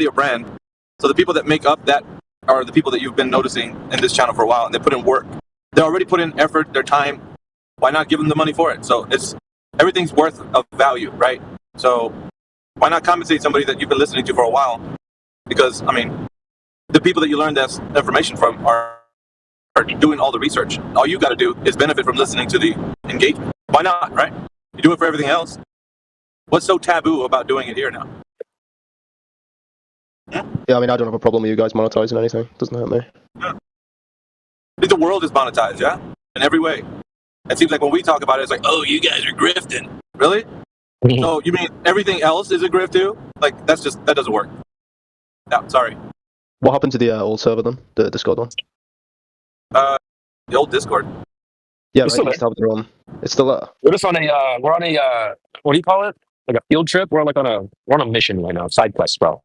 already a brand. So the people that make up that are the people that you've been noticing in this channel for a while, and they put in work. They already put in effort, their time. Why not give them the money for it? So everything's worth of value, right? So why not compensate somebody that you've been listening to for a while? Because, I mean, the people that you learn that information from are doing all the research. All you got to do is benefit from listening to the engagement. Why not, right? You do it for everything else. What's so taboo about doing it here now? Yeah, I mean, I don't have a problem with you guys monetizing anything. Doesn't hurt me. Yeah. The world is monetized, yeah? In every way. It seems like when we talk about it, it's like, oh, you guys are grifting. Really? So you mean everything else is a grift too? Like, that doesn't work. No, sorry. What happened to the old server then? The Discord one? The old Discord. Yeah, right, used to have their own. It's still there. We're just on we're on a, what do you call it? Like a field trip? We're on a mission right now, side quest, bro.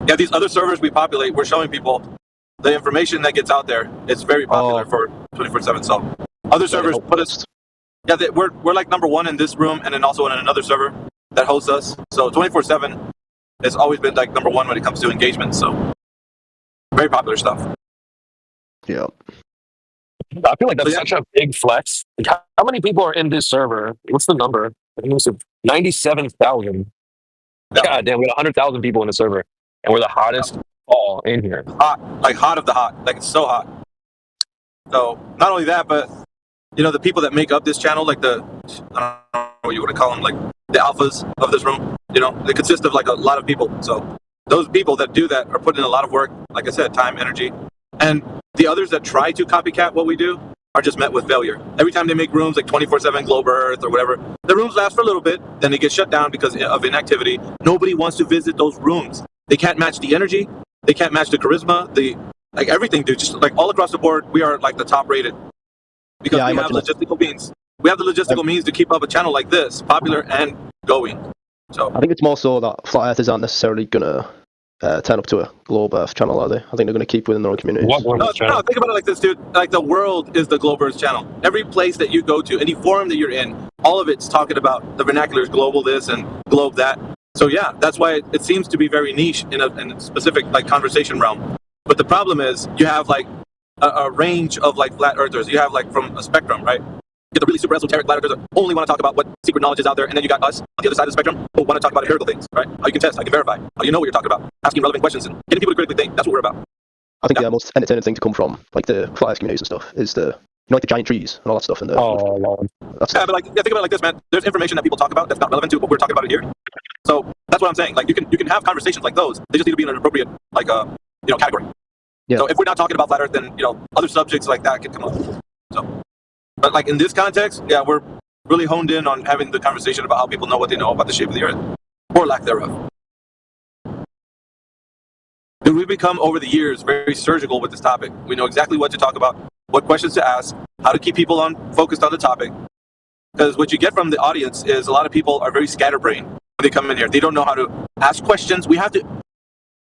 Yeah, these other servers we populate, we're showing people the information that gets out there. It's very popular for 24/7. So other servers put us. Yeah, we're like number one in this room, and then also in another server that hosts us. So 24/7 has always been like number one when it comes to engagement. So very popular stuff. Yeah. I feel like that's such a big flex. Like, how many people are in this server? What's the number? I think it was 97,000. Yeah. God damn, we got 100,000 people in the server, and we're the hottest all in here. Hot, like hot of the hot, like it's so hot. So not only that, but you know, the people that make up this channel, like I don't know what you want to call them, like the alphas of this room, you know, they consist of like a lot of people. So those people that do that are putting in a lot of work, like I said, time, energy. And the others that try to copycat what we do are just met with failure. Every time they make rooms like 24/7 Glob Earth or whatever, the rooms last for a little bit, then they get shut down because of inactivity. Nobody wants to visit those rooms. They can't match the energy. They can't match the charisma. Like everything, dude. Just like all across the board, we are like the top rated because we have logistical means. We have the logistical means to keep up a channel like this, popular and going. So I think it's more so that flat earthers aren't necessarily gonna turn up to a Glob Earth channel, are they? I think they're going to keep within their own communities. No, think about it like this, dude. Like the world is the Glob Earth channel. Every place that you go to, any forum that you're in, all of it's talking about the vernaculars, global this and globe that. So yeah, that's why it seems to be very niche in a specific like conversation realm. But the problem is you have like a range of like flat earthers. You have like from a spectrum, right? You get the really super esoteric flat earthers that only want to talk about what secret knowledge is out there, and then you got us on the other side of the spectrum who want to talk about empirical things, right? How you can test, how you can verify, how you know what you're talking about, asking relevant questions and getting people to critically think. That's what we're about. I think the most entertaining thing to come from like the flat earth communities and stuff is the like the giant trees and all that stuff in there. Oh, Lord. But like think about it like this, man. There's information that people talk about that's not relevant to what we're talking about here. So that's what I'm saying. Like you can have conversations like those. They just need to be in an appropriate like category. Yeah. So if we're not talking about flat earth, then other subjects like that can come up. So, but like in this context, yeah, we're really honed in on having the conversation about how people know what they know about the shape of the earth or lack thereof. Dude, we've become over the years very surgical with this topic. We know exactly what to talk about, what questions to ask, how to keep people focused on the topic. Because what you get from the audience is a lot of people are very scatterbrained when they come in here. They don't know how to ask questions.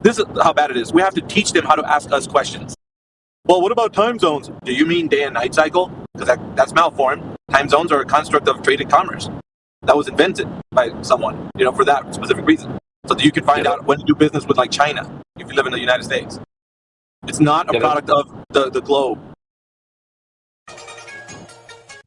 This is how bad it is. We have to teach them how to ask us questions. Well, what about time zones? Do you mean day and night cycle? Because that's malformed. Time zones are a construct of traded commerce that was invented by someone, for that specific reason. So that you can find out when to do business with like China if you live in the United States. It's not a product of the globe.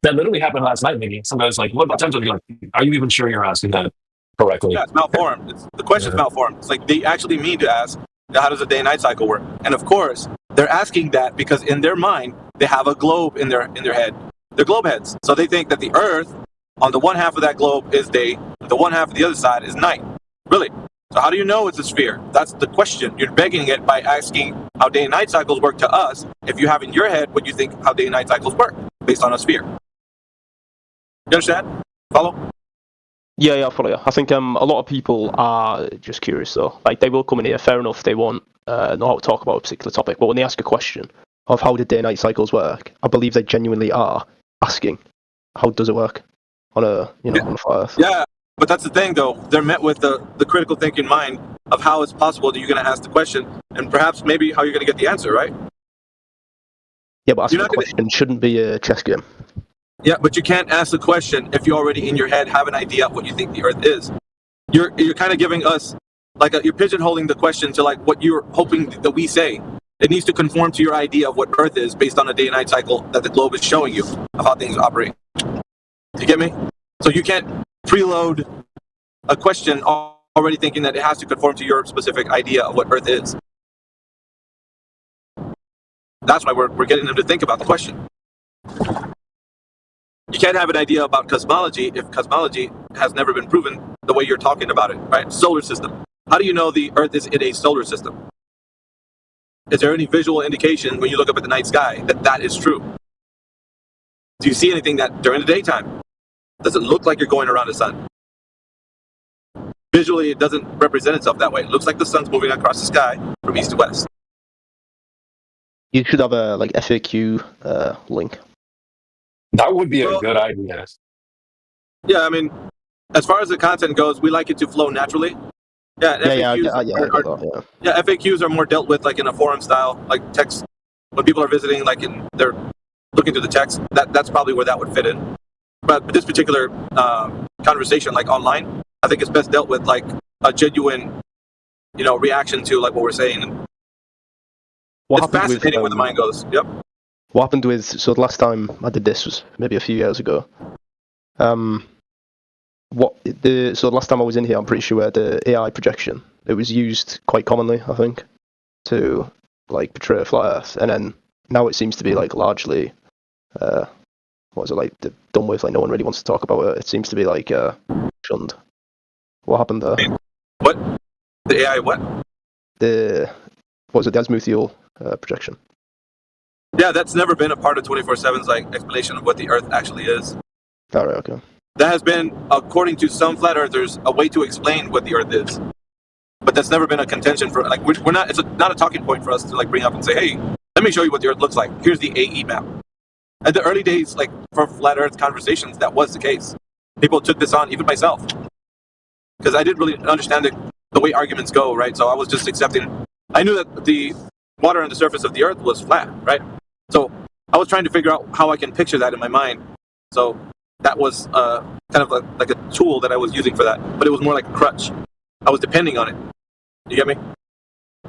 That literally happened last night, maybe. Somebody's like, what about time zone? You're like, are you even sure you're asking that correctly? Yeah, it's malformed. The question's malformed. It's like they actually mean to ask, how does a day and night cycle work? And of course, they're asking that because in their mind, they have a globe in their head. They're globe heads. So they think that the Earth, on the one half of that globe is day, the one half of the other side is night. Really? So how do you know it's a sphere? That's the question. You're begging it by asking how day and night cycles work to us if you have in your head what you think how day and night cycles work based on a sphere. You understand? Follow? Yeah, I follow you. I think a lot of people are just curious though. Like they will come in here, fair enough, they won't know how to talk about a particular topic, but when they ask a question of how do day-night cycles work, I believe they genuinely are asking, how does it work on on a flat Earth? Yeah, but that's the thing though. They're met with the critical thinking mind of how it's possible that you're going to ask the question and perhaps maybe how you're going to get the answer, right? Yeah, but asking a question shouldn't be a chess game. Yeah, but you can't ask the question if you already in your head have an idea of what you think the Earth is. You're kind of giving us Like you're pigeonholing the question to like what you're hoping that we say. It needs to conform to your idea of what Earth is based on a day and night cycle that the globe is showing you of how things operate. Do you get me? So you can't preload a question already thinking that it has to conform to your specific idea of what Earth is. That's why we're getting them to think about the question. You can't have an idea about cosmology if cosmology has never been proven the way you're talking about it, right? Solar system. How do you know the Earth is in a solar system? Is there any visual indication when you look up at the night sky that that is true? Do you see anything that during the daytime? Does it look like you're going around the sun? Visually, it doesn't represent itself that way. It looks like the sun's moving across the sky from east to west. You should have a like FAQ link. That would be a good idea. Yeah, I mean, as far as the content goes, we like it to flow naturally. Yeah, FAQs are more dealt with like in a forum style, like text. When people are visiting, like they're looking through the text. That's probably where that would fit in. But this particular conversation, like online, I think it's best dealt with like a genuine, reaction to like what we're saying. It's fascinating where the mind goes. Yep. What happened with, so the last time I did this was maybe a few years ago. So the last time I was in here, I'm pretty sure the AI projection, it was used quite commonly, I think, to like portray a flat Earth, and then now it seems to be like largely, done with, like no one really wants to talk about it. It seems to be like shunned. What happened there? What? The AI what? The azimuthal projection. Yeah, that's never been a part of 24/7's like explanation of what the Earth actually is. All right, okay. That has been, according to some flat earthers, a way to explain what the Earth is. But that's never been a contention for, like, we're not, it's not a talking point for us to, like, bring up and say, hey, let me show you what the Earth looks like. Here's the AE map. At the early days, like, for flat Earth conversations, that was the case. People took this on, even myself. Because I didn't really understand the way arguments go, right? So I was just accepting. I knew that the water on the surface of the Earth was flat, right? So I was trying to figure out how I can picture that in my mind. So that was kind of like a tool that I was using for that, but it was more like a crutch. I was depending on it. You get me?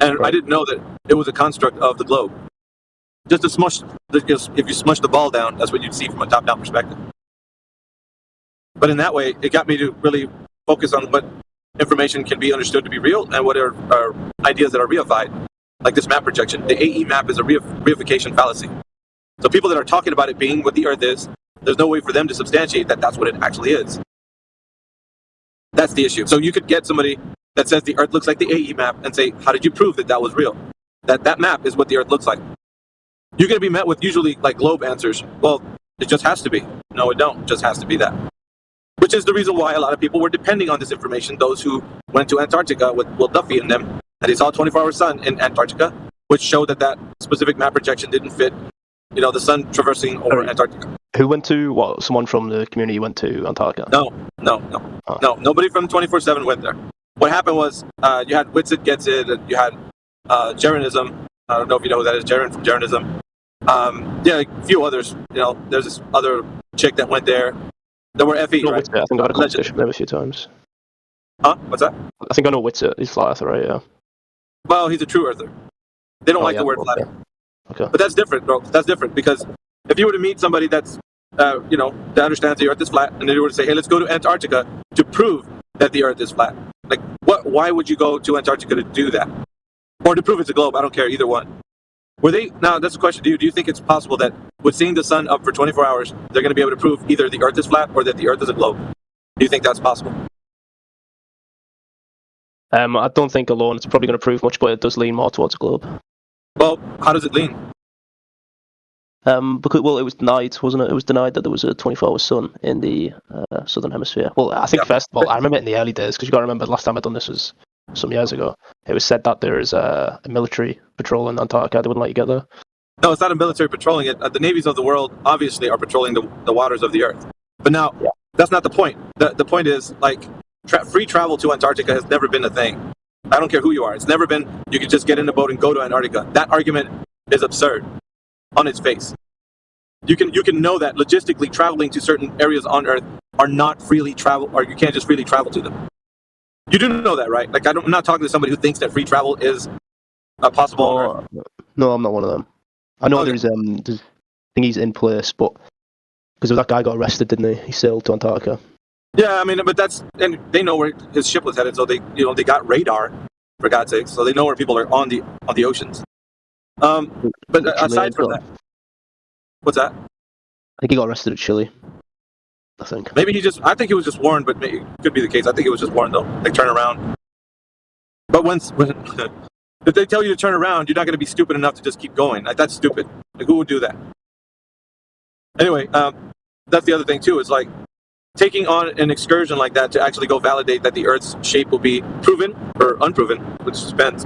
And I didn't know that it was a construct of the globe. Just to smush, if you smush the ball down, that's what you'd see from a top-down perspective. But in that way, it got me to really focus on what information can be understood to be real and what are ideas that are reified, like this map projection. The AE map is a reification fallacy. So people that are talking about it being what the Earth is, there's no way for them to substantiate that that's what it actually is. That's the issue. So you could get somebody that says the Earth looks like the AE map and say, how did you prove that that was real? That map is what the Earth looks like. You're going to be met with usually like Glob answers. Well, it just has to be. No, it don't. It just has to be that. Which is the reason why a lot of people were depending on this information. Those who went to Antarctica with Will Duffy in them, and they saw a 24-hour sun in Antarctica, which showed that specific map projection didn't fit, the sun traversing over Antarctica. Who went to, what, someone from the community went to Antarctica? No. Nobody from 24/7 went there. What happened was you had Witsit Gets It, and you had Jeranism. I don't know if you know who that is, Jaren from Jeranism. A few others. There's this other chick that went there. There were FE, right? I think I've had a conversation with him a few times. Huh? What's that? I think I know Witsit. He's flat earther, right? Yeah. Well, he's a true earther. They don't like the word flat. Okay. But that's different, bro. That's different because if you were to meet somebody that's, that understands the Earth is flat, and then you were to say, hey, let's go to Antarctica to prove that the Earth is flat. Like, why would you go to Antarctica to do that? Or to prove it's a globe? I don't care, either one. Now, that's a question to you. Do you think it's possible that with seeing the sun up for 24 hours, they're going to be able to prove either the Earth is flat or that the Earth is a globe? Do you think that's possible? I don't think alone it's probably going to prove much, but it does lean more towards a globe. Well, how does it lean? Because it was denied, wasn't it? It was denied that there was a 24-hour sun in the southern hemisphere. Well, I think first of all, I remember it in the early days, because you got to remember the last time I'd done this was some years ago. It was said that there is a military patrol in Antarctica. They wouldn't let you get there. No, it's not a military patrolling it. The navies of the world obviously are patrolling the waters of the Earth. But now, that's not the point. The point is, like, free travel to Antarctica has never been a thing. I don't care who you are. It's never been, you can just get in a boat and go to Antarctica. That argument is absurd on its face. You can know that logistically traveling to certain areas on Earth are not freely travel, or you can't just freely travel to them. You do know that, right? Like, I'm not talking to somebody who thinks that free travel is possible on Earth. No, I'm not one of them. I know Okay. there's thingies in place, but because that guy got arrested, didn't he? He sailed to Antarctica. Yeah, I mean, but and they know where his ship was headed, so they got radar, for God's sake, so they know where people are on the oceans. But aside from that, what's that? I think he got arrested at Chile. I think. Maybe I think he was just warned, but maybe it could be the case. I think he was just warned though. Like, turn around. But when if they tell you to turn around, you're not going to be stupid enough to just keep going. Like, that's stupid. Like, who would do that? Anyway, that's the other thing too. Is like taking on an excursion like that to actually go validate that the Earth's shape will be proven or unproven, which depends.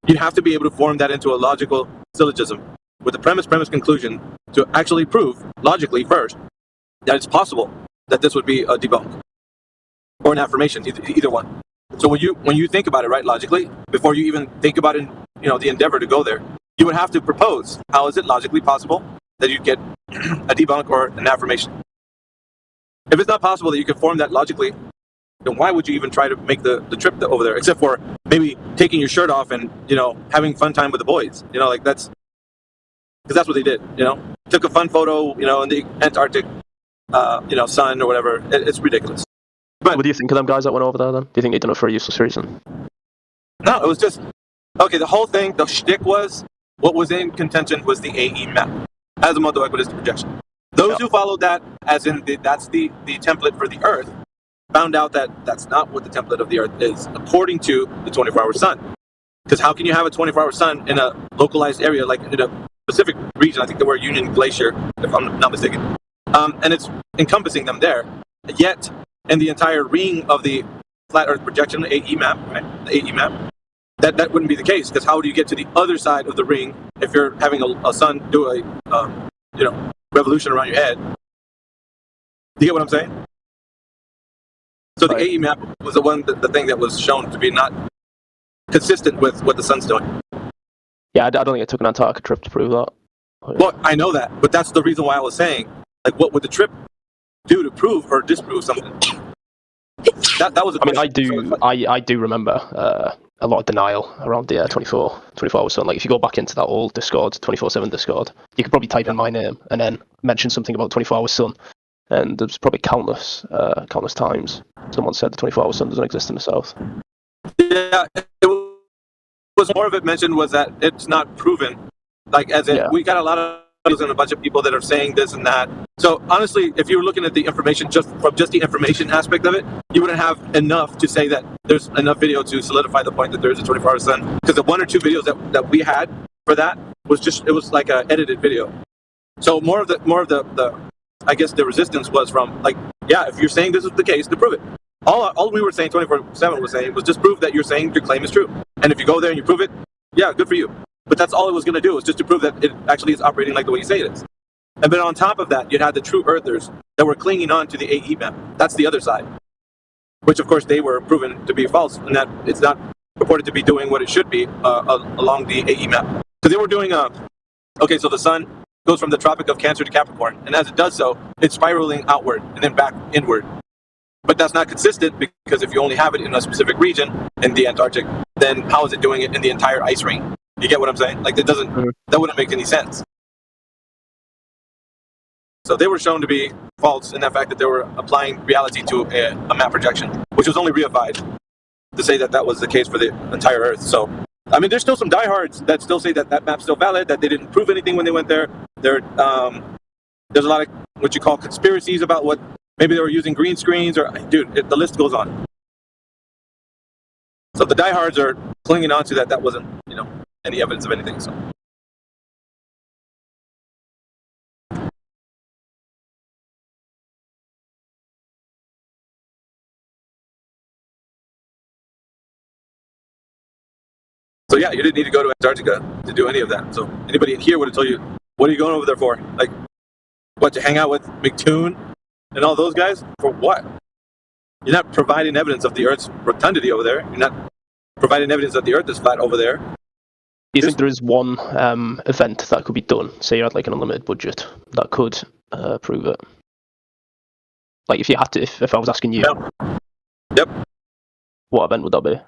You have to be able to form that into a logical syllogism with a premise conclusion to actually prove logically first that it's possible that this would be a debunk or an affirmation, either one. So when you think about it, right, logically, before you even think about it, the endeavor to go there, you would have to propose how is it logically possible that you'd get a debunk or an affirmation. If it's not possible that you can form that logically, then why would you even try to make the trip over there, except for maybe taking your shirt off and having fun time with the boys? Like, that's because that's what they did. Took a fun photo, in the Antarctic, sun or whatever. It's ridiculous. But what do you think of them guys that went over there then? Do you think they done it for a useless reason? No, it was just okay. The whole thing, the shtick was what was in contention was the AE map as a model equidistant projection. Those who followed that, as in that's the template for the Earth, found out that that's not what the template of the Earth is, according to the 24-hour sun. Because how can you have a 24-hour sun in a localized area, like in a Pacific region? I think they were Union Glacier, if I'm not mistaken. And it's encompassing them there. Yet, in the entire ring of the flat Earth projection, the AE map, right? The AE map, that wouldn't be the case. Because how do you get to the other side of the ring if you're having a sun do a revolution around your head? Do you get what I'm saying? So the AE map was the thing that was shown to be not consistent with what the sun's doing. Yeah, I don't think it took an Antarctica trip to prove that. Well, I know that, but that's the reason why I was saying, like, what would the trip do to prove or disprove something? That was. I do remember a lot of denial around the 24-hour sun. Like, if you go back into that old Discord, 24/7 Discord, you could probably type in my name and then mention something about 24-hour sun, and there's probably countless times someone said the 24-hour sun doesn't exist in the south. Yeah, it was more of it mentioned was that it's not proven. Like, as in, we got a lot of and a bunch of people that are saying this and that. So honestly, if you were looking at the information just the information aspect of it, you wouldn't have enough to say that there's enough video to solidify the point that there's a 24-hour sun. Because the one or two videos that we had for that was like an edited video. So more of the I guess the resistance was from, like, yeah, if you're saying this is the case, to prove it. All we were saying 24/7 was saying was just prove that you're saying your claim is true. And if you go there and you prove it, yeah, good for you. But that's all it was going to do, was just to prove that it actually is operating like the way you say it is. And then on top of that, you'd have the true earthers that were clinging on to the AE map. That's the other side, which of course they were proven to be false, and that it's not purported to be doing what it should be along the AE map. So they were doing okay, so the sun goes from the Tropic of Cancer to Capricorn, and as it does so, it's spiraling outward and then back inward. But that's not consistent, because if you only have it in a specific region, in the Antarctic, then how is it doing it in the entire ice ring? You get what I'm saying? Like, that wouldn't make any sense. So they were shown to be false in that fact that they were applying reality to a map projection, which was only reified to say that was the case for the entire Earth. So, I mean, there's still some diehards that still say that map's still valid, that they didn't prove anything when they went there. There's a lot of what you call conspiracies about what maybe they were using green screens, or the list goes on. So the diehards are clinging on to that wasn't, any evidence of anything. So. So yeah, you didn't need to go to Antarctica to do any of that. So anybody in here would have told you, what are you going over there for? Like, what, to hang out with McToon and all those guys? For what? You're not providing evidence of the Earth's rotundity over there. You're not providing evidence that the Earth is flat over there. Do you think there is one event that could be done? Say you had like an unlimited budget that could prove it. Like, if you had to, if I was asking you, Yep. What event would that be?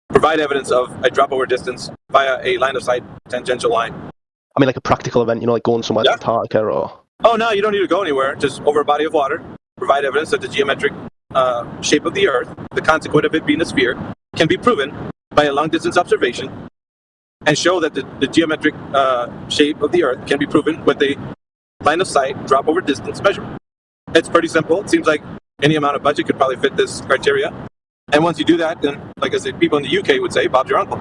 Provide evidence of a drop over distance via a line of sight tangential line. I mean, like a practical event, like going somewhere to Antarctica or... Oh, no, you don't need to go anywhere. Just over a body of water. Provide evidence that the geometric shape of the Earth, the consequent of it being a sphere, can be proven by a long-distance observation, and show that the geometric shape of the Earth can be proven with a line of sight drop over distance measurement. It's pretty simple. It seems like any amount of budget could probably fit this criteria. And once you do that, then, like I said, people in the UK would say, Bob's your uncle.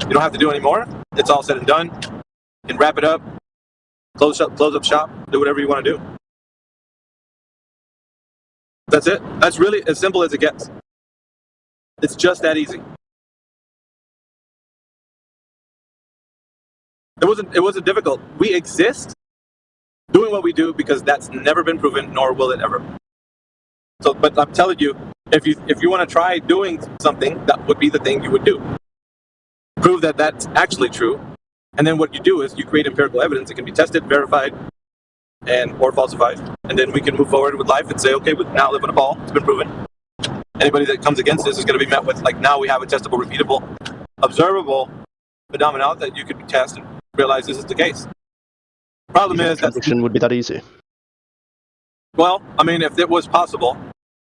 You don't have to do any more. It's all said and done. You can wrap it up, close up shop, do whatever you want to do. That's it. That's really as simple as it gets. It's just that easy. It wasn't difficult. We exist doing what we do because that's never been proven, nor will it ever. So, but I'm telling you, if you want to try doing something, that would be the thing you would do. Prove that that's actually true, and then what you do is you create empirical evidence. It can be tested, verified, or falsified, and then we can move forward with life and say, okay, we now live in a ball. It's been proven. Anybody that comes against this is going to be met with, like, now we have a testable, repeatable, observable phenomenon that you could test and realize this is the case. Problem is that transition would be that easy. Well, I mean, if it was possible,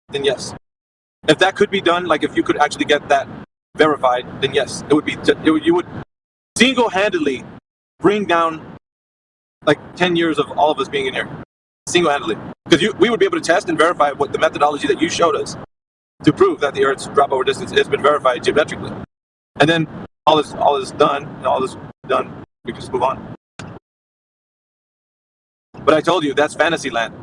then yes. If that could be done, like if you could actually get that verified, then yes, it would be. You would single-handedly bring down like 10 years of all of us being in here, single-handedly, because we would be able to test and verify what the methodology that you showed us to prove that the Earth's drop over distance has been verified geometrically, and then all is done, and all is done. We can just move on. But I told you that's fantasy land,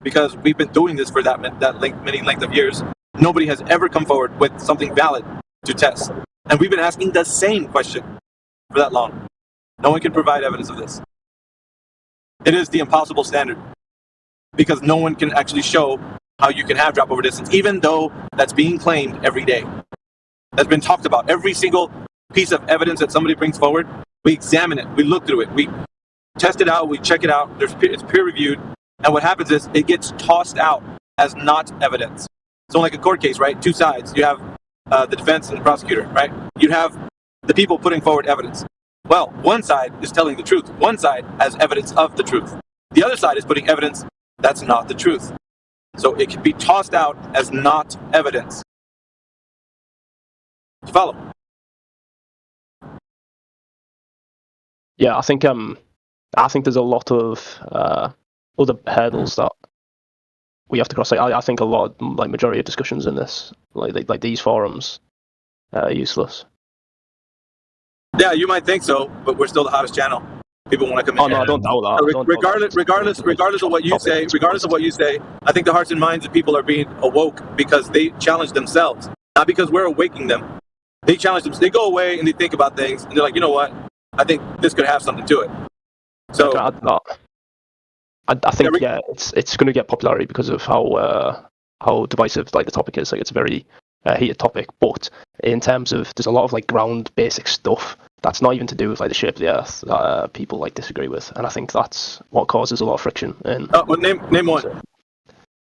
because we've been doing this for that many length of years. Nobody has ever come forward with something valid to test, and we've been asking the same question for that long. No one can provide evidence of this. It is the impossible standard, because no one can actually show how you can have drop over distance, even though that's being claimed every day. That's been talked about. Every single piece of evidence that somebody brings forward, we examine it, we look through it, we test it out, we check it out. It's peer reviewed, and what happens is it gets tossed out as not evidence. So, like a court case, right? Two sides. You have the defense and the prosecutor, right? You have the people putting forward evidence. Well, one side is telling the truth. One side has evidence of the truth. The other side is putting evidence that's not the truth. So it can be tossed out as not evidence. You follow? Yeah, I think there's a lot of other hurdles that we have to cross. I think a lot, majority of discussions in this, like these forums, are useless. Yeah, you might think so, but we're still the hottest channel. People want to come in. Oh no, I don't doubt that. Regardless of what you say, I think the hearts and minds of people are being awoke because they challenge themselves, not because we're awakening them. They challenge them. They go away and they think about things, and they're like, you know what? I think this could have something to it. So I think it's going to get popularity because of how divisive the topic is. It's a very heated topic, but in terms of there's a lot of ground basic stuff that's not even to do with the shape of the Earth that people disagree with, and I think that's what causes a lot of friction. And well, name one.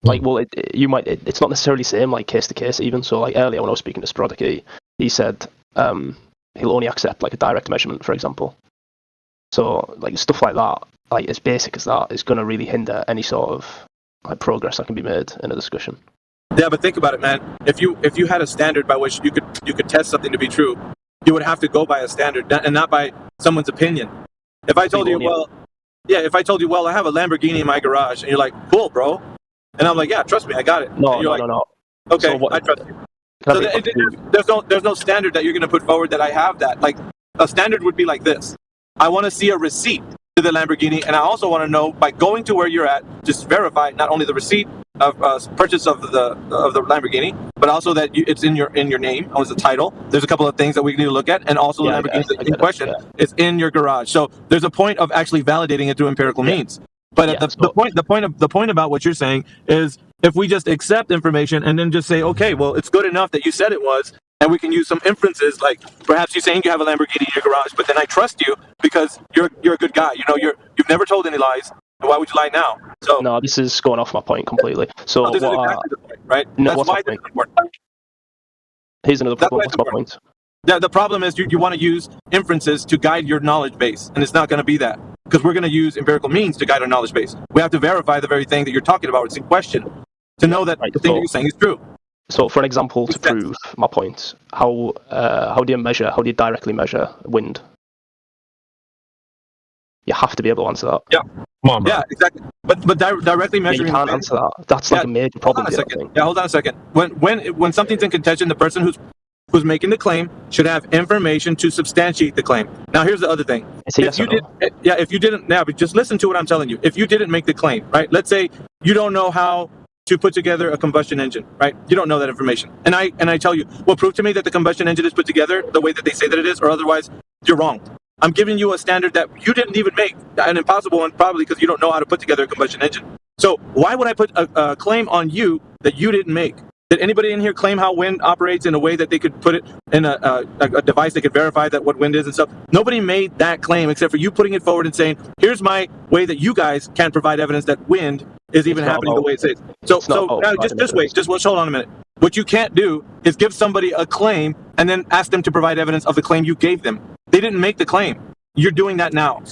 It's not necessarily the same case to case even. So earlier when I was speaking to Sprodicky, he said he'll only accept a direct measurement, for example. So stuff like that, as basic as that, is going to really hinder any sort of progress that can be made in a discussion. Yeah, but think about it, man. If you had a standard by which you could test something to be true, you would have to go by a standard and not by someone's opinion. If I told you, well, I have a Lamborghini in my garage, and you're like, cool, bro, and I'm like, yeah, trust me, I got it. No. Okay, so I trust you. So there's no standard that you're going to put forward that I have that. A standard would be like this. I want to see a receipt to the Lamborghini, and I also want to know, by going to where you're at, just verify not only the receipt of purchase of the Lamborghini, but also that it's in your name, owns the title. There's a couple of things that we need to look at, and also the Lamborghini in question is in your garage. So there's a point of actually validating it through empirical means. But the point about what you're saying is, if we just accept information and then just say, okay, well, it's good enough that you said it was, and we can use some inferences, like perhaps you saying you have a Lamborghini in your garage, but then I trust you because you're a good guy. You've never told any lies. Why would you lie now? So no, this is going off my point completely. So this is exactly the point, right? That's why this is important. Here's another That's problem. why What's it's my important. point? The problem is you want to use inferences to guide your knowledge base, and it's not going to be that, because we're going to use empirical means to guide our knowledge base. We have to verify the very thing that you're talking about. It's in question to know that Right, the thing that you're saying is true. So, for an example, to prove my point, how do you directly measure wind? You have to be able to answer that. Yeah. Come on, bro. Yeah, exactly. But directly Yeah, measuring. you can't answer that. That's like a major problem. Hold on a second. Yeah, hold on a second. When something's in contention, the person who's making the claim should have information to substantiate the claim. Now, here's the other thing. If you didn't, but just listen to what I'm telling you. If you didn't make the claim, right? Let's say you don't know how to put together a combustion engine, right? You don't know that information, and I tell you, well, prove to me that the combustion engine is put together the way that they say that it is, or otherwise you're wrong. I'm giving you a standard that you didn't even make, an impossible one, probably because you don't know how to put together a combustion engine. So why would I put a claim on you that you didn't make? Did anybody in here claim how wind operates in a way that they could put it in a device that could verify that what wind is and stuff? Nobody made that claim except for you putting it forward and saying, here's my way that you guys can provide evidence that wind is even happening the way it says. So now just hold on a minute. What you can't do is give somebody a claim and then ask them to provide evidence of the claim you gave them. They didn't make the claim. You're doing that now.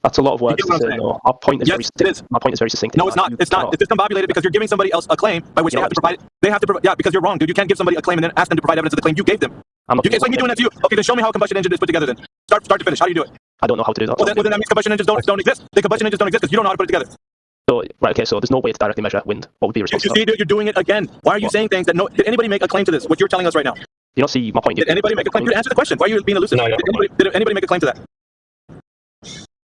That's a lot of words to say. No, my point is My point is very succinct. No, it's not. It's not. It's discombobulated because you're giving somebody else a claim by which they have to provide. They have to provide. Yeah, because you're wrong, dude. You can't give somebody a claim and then ask them to provide evidence of the claim you gave them. It's like me doing that to you. Okay, then show me how a combustion engine is put together. Then start to finish. How do you do it? I don't know how to do that. Well, then that means combustion engines don't exist. The combustion engines don't exist because you don't know how to put it together. So so there's no way to directly measure wind. What would be responsible? You see, dude, you're doing it again. Why are you saying things that did anybody make a claim to this? What you're telling us right now? You don't see my point. Did anybody make a claim? Dude, answer the question. Why are you being elusive? No, Did anybody make a claim to that?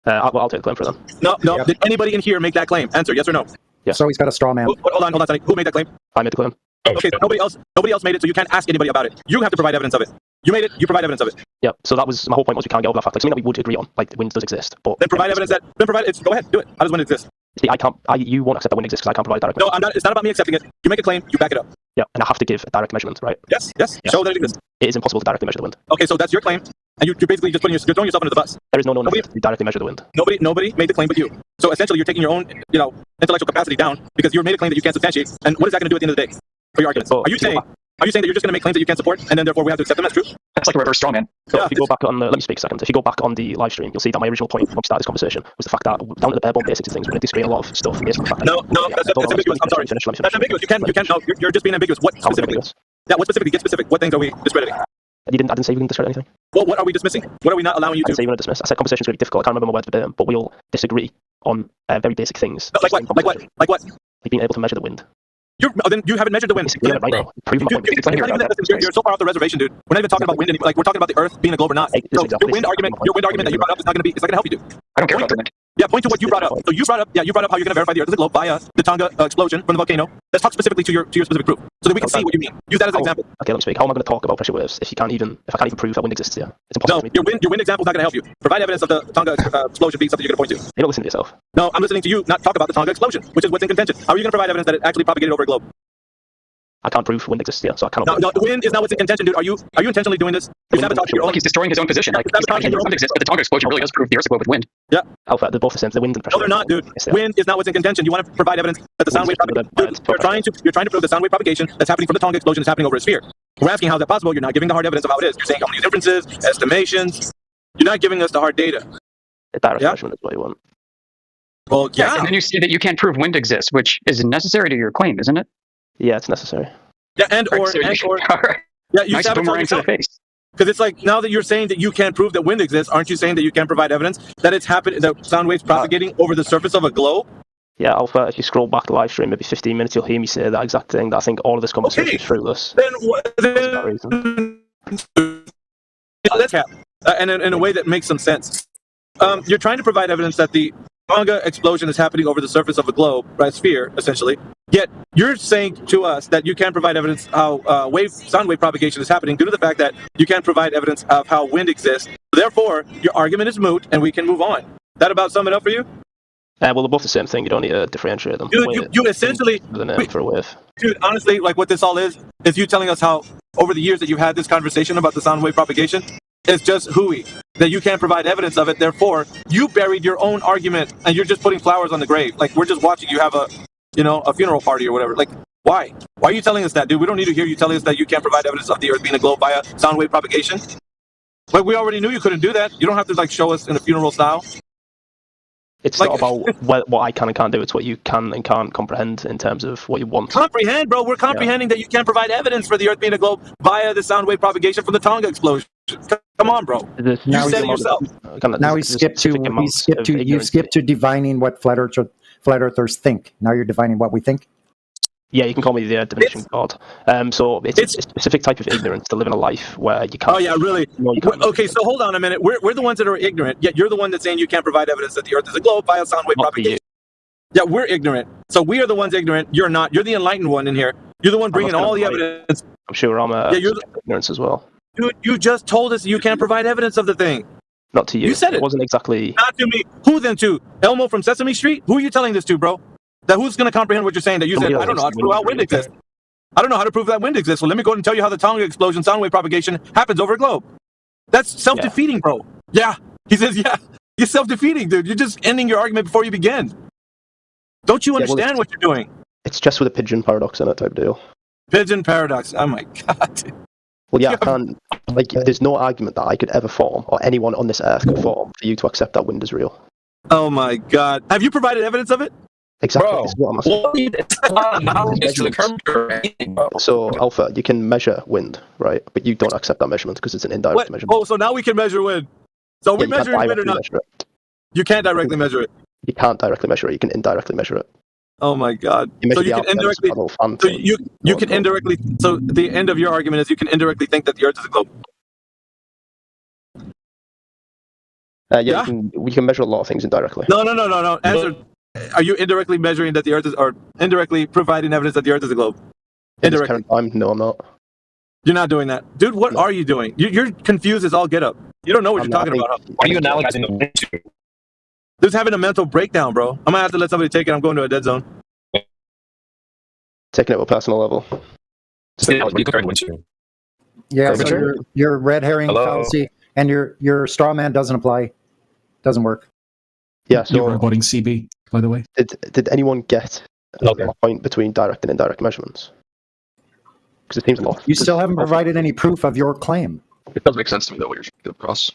I'll take the claim for them. No. Yeah. Did anybody in here make that claim? Answer yes or no. Yeah. So he's got a straw man. Hold on, Sonny. Who made that claim? I made the claim. Okay, nobody else made it, so you can't ask anybody about it. You have to provide evidence of it. You made it. You provide evidence of it. Yeah. So that was my whole point. Was we can't get over that fact. Like something that we would agree on, like wind does exist, but then provide evidence that. Then provide it. Go ahead, do it. How does wind exist? See, I can't. You won't accept that wind exists because I can't provide direct. No, I'm not. It's not about me accepting it. You make a claim. You back it up. Yeah, and I have to give a direct measurement, right? Yes. Show that it exists. It is impossible to directly measure the wind. Okay, so that's your claim, and you're basically just you're throwing yourself under the bus. There is no way to directly measure the wind. Nobody made the claim but you. So essentially, you're taking your own, intellectual capacity down because you made a claim that you can't substantiate. And what is that going to do at the end of the day for your arguments? Are you saying that you're just going to make claims that you can't support, and then therefore we have to accept them as true? That's like a reverse straw man. So if you go back on, let me speak a second. If you go back on the live stream, you'll see that my original point when we started this conversation was the fact that down to the bare bone basics of things, we're going to disagree on a lot of stuff based on the fact that that's ambiguous. I'm sorry. That's ambiguous. You can't. No, you're just being ambiguous. What specifically? Yeah, what specifically? Get specific. What things are we discrediting? I didn't say we didn't discredit anything. Well, what are we dismissing? What are we not allowing you I to? didn't say we were dismiss. I said conversation's really difficult. I can't remember my words verbatim, but we'll disagree on very basic things. Like what? Like being able to measure the wind. Then you haven't measured the wind. Right now. You're so far off the reservation, dude. We're not even talking about wind anymore. Like we're talking about the Earth being a globe or not. So your wind argument that you brought up is not going to help you, dude. I don't care about the wind. Yeah, point to what you brought up. So you brought up how you're going to verify the Earth is a globe via the Tonga explosion from the volcano. Let's talk specifically to your specific proof, so that we can see what you mean. Use that as an example. Okay, let me speak. How am I going to talk about pressure waves if I can't even prove that wind exists here? It's impossible. No, your wind example is not going to help you. Provide evidence of the Tonga explosion being something you're going to point to. You don't listen to yourself. No, I'm listening to you not talk about the Tonga explosion, which is what's in contention. How are you going to provide evidence that it actually propagated over a globe? I can't prove wind exists here, so I cannot. No, wind is not what's in contention, dude. Are you intentionally doing this? You're sabotaging your own. Like he's destroying his own position. Like I can't prove wind exists, but the Tonga explosion really does prove the Earth's a globe with wind. Yeah. Alpha, they're both the same. The wind and the pressure. No, they're not, dude. Wind is not what's in contention. You want to provide evidence that the sound wave propagation. You're trying to prove the sound wave propagation that's happening from the Tonga explosion is happening over a sphere. We're asking how is that possible. You're not giving the hard evidence of how it is. You're saying how many inferences, estimations. You're not giving us the hard data. The direct measurement is what you want. Well, yeah. And then you say that you can't prove wind exists, which is necessary to your claim, isn't it? Yeah, it's necessary. Yeah, you nice boomerang to the face. Because it's like, now that you're saying that you can't prove that wind exists, aren't you saying that you can't provide evidence that it's happening, that sound waves propagating over the surface of a globe? Yeah, Alpha, if you scroll back the live stream, maybe 15 minutes, you'll hear me say that exact thing, that I think all of this conversation is fruitless. Let's have, and in a way that makes some sense. You're trying to provide evidence that the Tonga explosion is happening over the surface of a globe, right, sphere, essentially. Yet you're saying to us that you can't provide evidence how sound wave propagation is happening due to the fact that you can't provide evidence of how wind exists. Therefore, your argument is moot, and we can move on. That about sum it up for you? Well, they're both the same thing. You don't need to differentiate them. You essentially... for a wave. Dude, honestly, like what this all is you telling us how over the years that you've had this conversation about the sound wave propagation, it's just hooey, that you can't provide evidence of it. Therefore, you buried your own argument, and you're just putting flowers on the grave. Like, we're just watching you have a funeral party or whatever. Like, Why? Why are you telling us that, dude? We don't need to hear you telling us that you can't provide evidence of the Earth being a globe via sound wave propagation. Like, we already knew you couldn't do that. You don't have to like show us in a funeral style. It's Like- not about what I can and can't do. It's what you can and can't comprehend in terms of what you want. Comprehend, bro. We're comprehending that you can't provide evidence for the Earth being a globe via the sound wave propagation from the Tonga explosion. Come on, bro. You said it yourself. Now you skip to divining what flat earthers think. Now you're defining what we think. Yeah, you can call me the diminishing god. So it's a specific type of ignorance to live in a life where you can't. Oh yeah, really? No, you can't. Okay, so hold on a minute. We're the ones that are ignorant. Yet you're the one that's saying you can't provide evidence that the Earth is a globe via sound wave Not for you. propagation. Yeah, we're ignorant. So we are the ones ignorant. You're not. You're the enlightened one in here. You're the one bringing all the evidence. I'm sure I'm you're ignorance as well. Dude, you just told us you can't provide evidence of the thing. Not to you. You said it. It wasn't exactly. Not to me. Who then to? Elmo from Sesame Street? Who are you telling this to, bro? That who's going to comprehend what you're saying? That you said, I don't know how to prove how wind exists. I don't know how to prove that wind exists. Well, let me go ahead and tell you how the Tonga explosion sound wave propagation happens over a globe. That's self-defeating, bro. Yeah. He says, yeah. You're self-defeating, dude. You're just ending your argument before you begin. Don't you understand what you're doing? It's just with a pigeon paradox in it type deal. Pigeon paradox. Oh my god. Dude. Well, yeah, I can't. Like, there's no argument that I could ever form, or anyone on this earth could form, for you to accept that wind is real. Oh my god. Have you provided evidence of it? Exactly. Bro, This is what I'm asking. it's not a knowledge to the curve. So, Alpha, you can measure wind, right? But you don't accept that measurement because it's an indirect What? measurement. Oh, so now we can measure wind. So we measure wind or not? You can't directly measure it. You can't directly measure it. You can indirectly measure it. Oh my god. You So you can indirectly. So you can indirectly. So the end of your argument is you can indirectly think that the Earth is a globe. Yeah. We can measure a lot of things indirectly. No. Answer. Are you indirectly measuring that the Earth is, or indirectly providing evidence that the Earth is a globe? Indirectly. Current time, no, I'm not. You're not doing that, dude. What are you doing? You're confused as all get up. You don't know what you're talking about. Huh? What are you analyzing the wind to? Dude's having a mental breakdown, bro. I'm gonna have to let somebody take it. I'm going to a dead zone. Taking it to a personal level. What are you comparing wind to? Yeah, so Curvature? your red herring Hello? fallacy and your straw man doesn't apply. Doesn't work. Yeah, You're so recording CB, by the way. did anyone get Okay. a point between direct and indirect measurements? Because it seems a lot. You still haven't provided any proof of your claim. It does make sense to me, though, what you're getting across.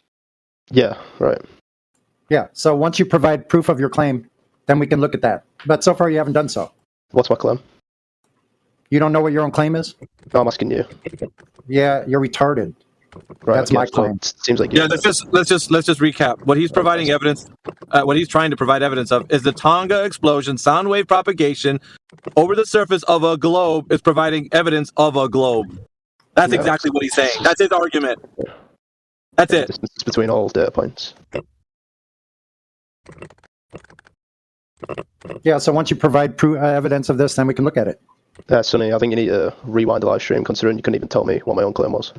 Yeah, right. Yeah, so once you provide proof of your claim, then we can look at that. But so far you haven't done so. What's my claim? You don't know what your own claim is? No, I'm asking you. Yeah, you're retarded. Right, That's okay, my so claim. it seems like Yeah, let's just recap. What he's providing evidence, what he's trying to provide evidence of, is the Tonga explosion, sound wave propagation over the surface of a globe is providing evidence of a globe. That's Yeah. exactly what he's saying. That's his argument. That's the it. distance between all data points. Yeah, so once you provide evidence of this, then we can look at it. Sonny, I think you need to rewind the live stream, considering you couldn't even tell me what my own claim was.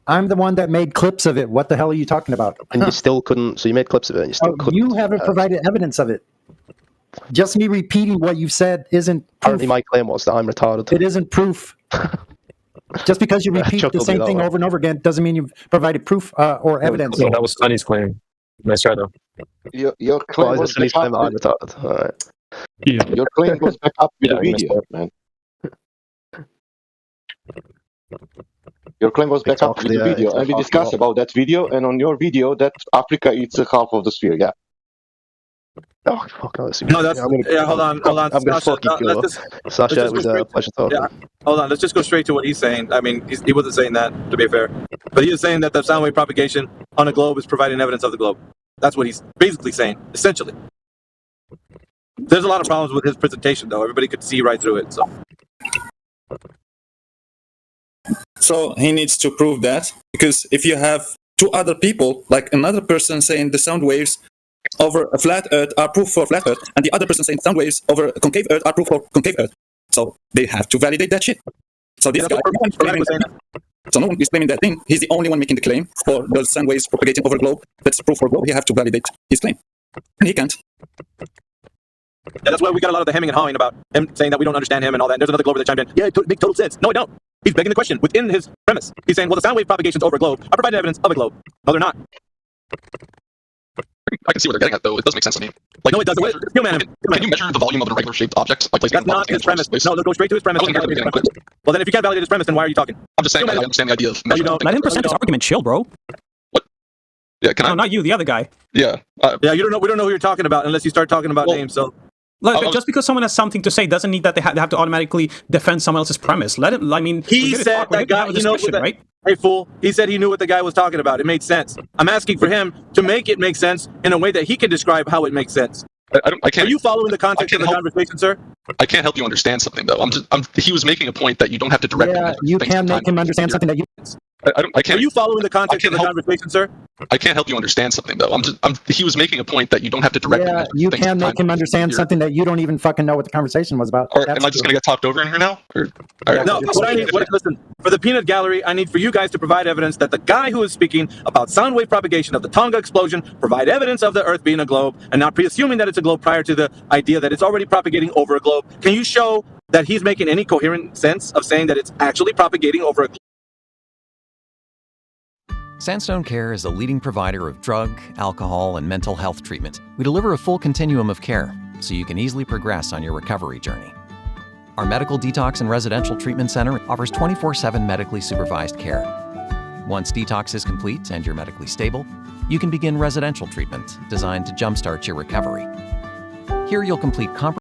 I'm the one that made clips of it. What the hell are you talking about? And you still couldn't, so you made clips of it and you still couldn't. You haven't provided evidence of it. Just me repeating what you've said isn't proof. Apparently my claim was that I'm retarded. It isn't proof. Just because you repeat Chuck the will same do that thing one. over and over again doesn't mean you've provided proof or evidence. No, that was Sonny's claim. Nice try, though. Your claim Well, was it's Sonny's back claim that I'm up. retarded. All right. Yeah. Your claim goes back up with Yeah, the you missed video, man. Your claim was back up with the video, and we discussed about that video. And on your video, that Africa eats a half of the sphere. Yeah. Oh, fuck no. No, that's hold on. I'm going to Sasha, fucking kill let's you. just- Sasha, let's it was just go a pleasure talking. Yeah. Hold on, let's just go straight to what he's saying. I mean, he wasn't saying that, to be fair. But he is saying that the sound wave propagation on a globe is providing evidence of the globe. That's what he's basically saying, essentially. There's a lot of problems with his presentation, though. Everybody could see right through it. So he needs to prove that, because if you have two other people, like another person saying the sound waves over a flat earth are proof for flat earth, and the other person saying sound waves over a concave earth are proof for concave earth. So they have to validate that shit. So this guy, no one is claiming that thing. He's the only one making the claim for the sound waves propagating over globe. That's proof for globe. He have to validate his claim, and he can't. Yeah, that's why we got a lot of the hemming and hawing about him saying that we don't understand him and all that. And there's another glober that chimed in. Yeah, it makes total sense. No, I don't. He's begging the question within his premise. He's saying, well, the sound wave propagations over a globe are providing evidence of a globe. No, they're not. I can see what they're getting at, though. It does make sense to me. Like, No, it doesn't. Can you measure the volume of a regular shaped object by placing That's not his premise. No, go straight to his premise. Well, then if you can't validate his premise, then why are you talking? I'm just saying I understand the idea of measuring. Let him present his argument. Chill, bro. What? Yeah, can I? No, not you. The other guy. Yeah. Yeah, you don't know. We don't know who you're talking about unless you start talking about names. So. Look, just because someone has something to say doesn't need that they have to automatically defend someone else's premise. Let him. I mean, he said that guy. You know, right? Hey, fool. He said he knew what the guy was talking about. It made sense. I'm asking for him to make it make sense in a way that he can describe how it makes sense. I can't. Are you following the context of the conversation, sir? I can't help you understand something, though. He was making a point that you don't have to directly. Yeah, you can make him understand something that you. I can't. Are you following the context of the conversation, sir? I can't help you understand something, though. He was making a point that you don't have to directly. Yeah, you can make him understand something that you don't even fucking know what the conversation was about. Or am I just going to get talked over in here now? No, listen, for the peanut gallery, I need for you guys to provide evidence that the guy who is speaking about sound wave propagation of the Tonga explosion provide evidence of the Earth being a globe and not pre-assuming that it's a globe prior to the idea that it's already propagating over a globe. Can you show that he's making any coherent sense of saying that it's actually propagating over a globe? Sandstone Care is a leading provider of drug, alcohol, and mental health treatment. We deliver a full continuum of care so you can easily progress on your recovery journey. Our Medical Detox and Residential Treatment Center offers 24/7 medically supervised care. Once detox is complete and you're medically stable, you can begin residential treatment designed to jumpstart your recovery. Here you'll complete comprehensive